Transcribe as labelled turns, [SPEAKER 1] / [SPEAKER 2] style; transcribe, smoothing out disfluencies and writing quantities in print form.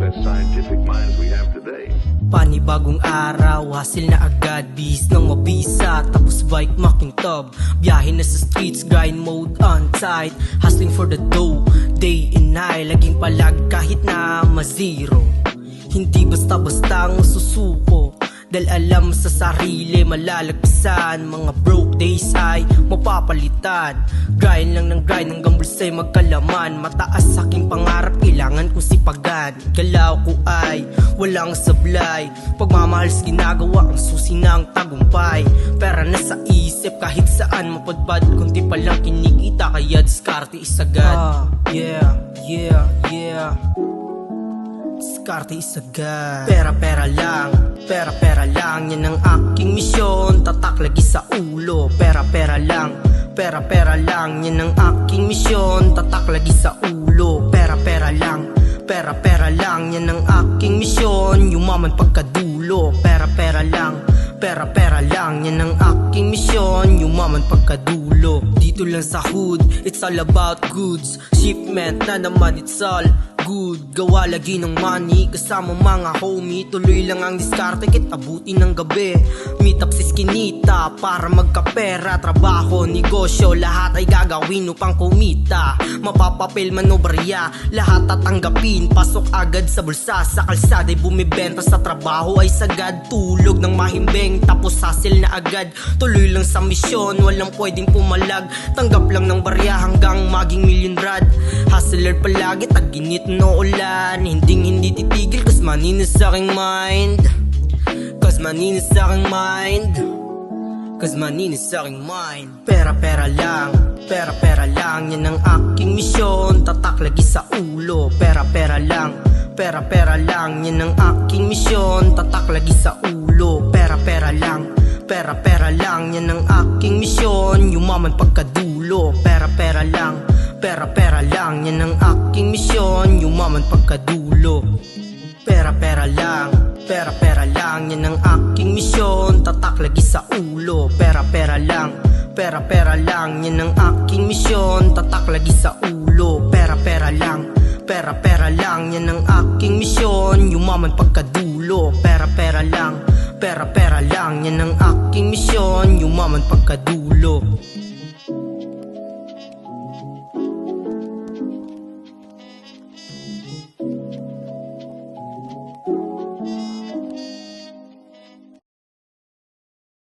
[SPEAKER 1] best scientific minds we have today.
[SPEAKER 2] Panibagong araw, hasil na agad, bis ng mabisa, tapos bike makintab. Biyahe na sa streets, grind mode on tight, hustling for the dough, day and night, laging palag kahit na ma-zero. Hindi basta-basta ang susuko, dahil alam sa sarili malalagpasan. Mga broke days ay mapapalitan, grind lang ng grind hanggang bulsa'y magkalaman. Mataas aking pangarap, kailangan kong sipagan. Galaw ko ay walang sablay, pagmamahal sa ginagawa ang susi ng tagumpay. Pera na sa isip kahit saan mapadpad, kunti pa lang kinikita kaya diskarte isagad. Yeah. Diskarte isagad. Pera-pera lang, yan ang aking misyon. Tatak lagi sa ulo. Pera-pera lang, yan ang aking misyon. Tatak lagi sa ulo. Pera-pera lang, yan ang aking misyon. Yumaman pagkadulo. Pera-pera lang, yan ang aking misyon. Yumaman pagkadulo. Dito lang sa hood, it's all about goods. Shipment na naman, it's all good. Gawa lagi ng money, kasama mga homie. Tuloy lang ang diskarte, kit abuti ng gabi. Meet up si Skinita para magkapera. Trabaho, negosyo, lahat ay gagawin upang kumita. Mapapapel, manobarya, lahat tatanggapin. Pasok agad sa bulsa, sa kalsada ay bumibenta. Sa trabaho ay sagad, tulog ng mahimbing, tapos hasil na agad. Tuloy lang sa misyon, walang pwedeng pumalag. Tanggap lang ng barya hanggang maging million rad. Hustler palagi, taginit no ulan. Hindi titigil, cause maninis sa aking mind. Cause maninis sa aking mind. Pera-pera lang, yan ang aking misyon. Tatak lagi sa ulo. Pera-pera lang, yan ang aking misyon. Tatak lagi sa ulo. Pera-pera lang, yan ang aking misyon. Yumaman pagkadulo. Pera-pera lang, yan ang aking misyon. Yumaman pagkadulo. Pera-pera lang, yan ang aking misyon. Tatak lagi sa ulo. Pera-pera lang, yan ang aking misyon. Tatak lagi sa ulo. Pera-pera lang, yan ang aking misyon. Yumaman pagkadulo. Pera-pera lang, yan ang aking misyon. Yumaman pagkadulo.